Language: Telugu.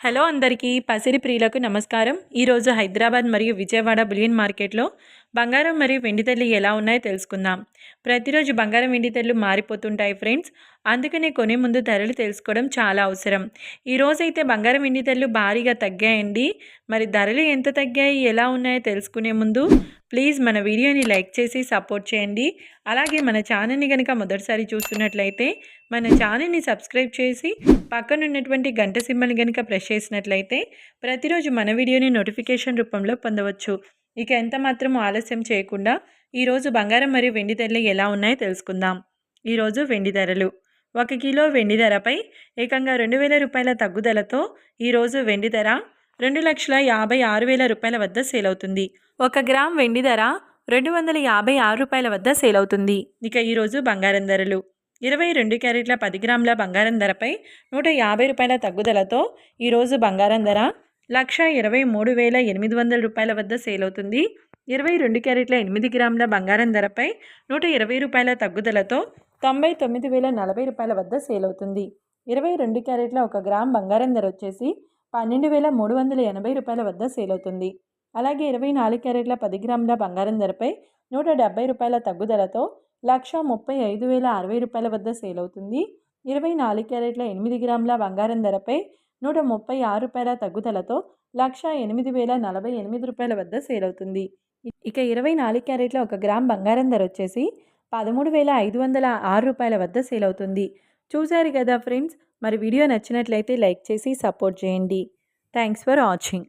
హలో అందరికీ పసిడి ప్రియులకు నమస్కారం. ఈరోజు హైదరాబాద్ మరియు విజయవాడ బులియన్ మార్కెట్లో బంగారం మరియు వెండి ధరలు ఎలా ఉన్నాయో తెలుసుకుందాం. ప్రతిరోజు బంగారం వెండి ధరలు మారిపోతుంటాయి ఫ్రెండ్స్. అందుకనే కొనే ముందు ధరలు తెలుసుకోవడం చాలా అవసరం. ఈరోజైతే బంగారం వెండి ధరలు భారీగా తగ్గాయండి. మరి ధరలు ఎంత తగ్గాయి, ఎలా ఉన్నాయో తెలుసుకునే ముందు ప్లీజ్ మన వీడియోని లైక్ చేసి సపోర్ట్ చేయండి. అలాగే మన ఛానల్ని కనుక మొదటిసారి చూస్తున్నట్లయితే మన ఛానల్ని సబ్స్క్రైబ్ చేసి పక్కనున్నటువంటి గంట సింబల్ని కనుక ప్రెస్ చేసినట్లయితే ప్రతిరోజు మన వీడియోని నోటిఫికేషన్ రూపంలో పొందవచ్చు. ఇక ఎంత మాత్రం ఆలస్యం చేయకుండా ఈరోజు బంగారం మరియు వెండి ధరలు ఎలా ఉన్నాయో తెలుసుకుందాం. ఈరోజు వెండి ధరలు 1 కిలో వెండి ధరపై ఏకంగా 2,000 రూపాయల తగ్గుదలతో ఈరోజు వెండి ధర 2,56,000 రూపాయల వద్ద సేల్ అవుతుంది. 1 గ్రామ్ వెండి ధర 256 రూపాయల వద్ద సేల్ అవుతుంది. ఇక ఈరోజు బంగారం ధరలు 22 క్యారెట్ల 10 గ్రాముల బంగారం ధరపై 150 రూపాయల తగ్గుదలతో ఈరోజు బంగారం ధర 1,23,800 రూపాయల వద్ద సేల్ అవుతుంది. 22 క్యారెట్ల 8 గ్రాముల బంగారం ధరపై 120 రూపాయల తగ్గుదలతో 99,040 రూపాయల వద్ద సేల్ అవుతుంది. 22 క్యారెట్ల 1 గ్రామ్ బంగారం ధర వచ్చేసి 12,380 రూపాయల వద్ద సేల్ అవుతుంది. అలాగే 24 క్యారెట్ల 10 గ్రాముల బంగారం ధరపై 170 రూపాయల తగ్గుదలతో 1,35,060 రూపాయల వద్ద సేల్ అవుతుంది. 24 క్యారెట్ల 8 గ్రాముల బంగారం ధరపై 136 రూపాయల తగ్గుదలతో 1,08,048 రూపాయల వద్ద సేల్ అవుతుంది. ఇక 24 క్యారెట్ల 1 గ్రామ్ బంగారం ధర వచ్చేసి 13,506 రూపాయల వద్ద సేల్ అవుతుంది. చూశారు కదా ఫ్రెండ్స్. మరి వీడియో నచ్చినట్లయితే లైక్ చేసి సపోర్ట్ చేయండి. Thanks for watching.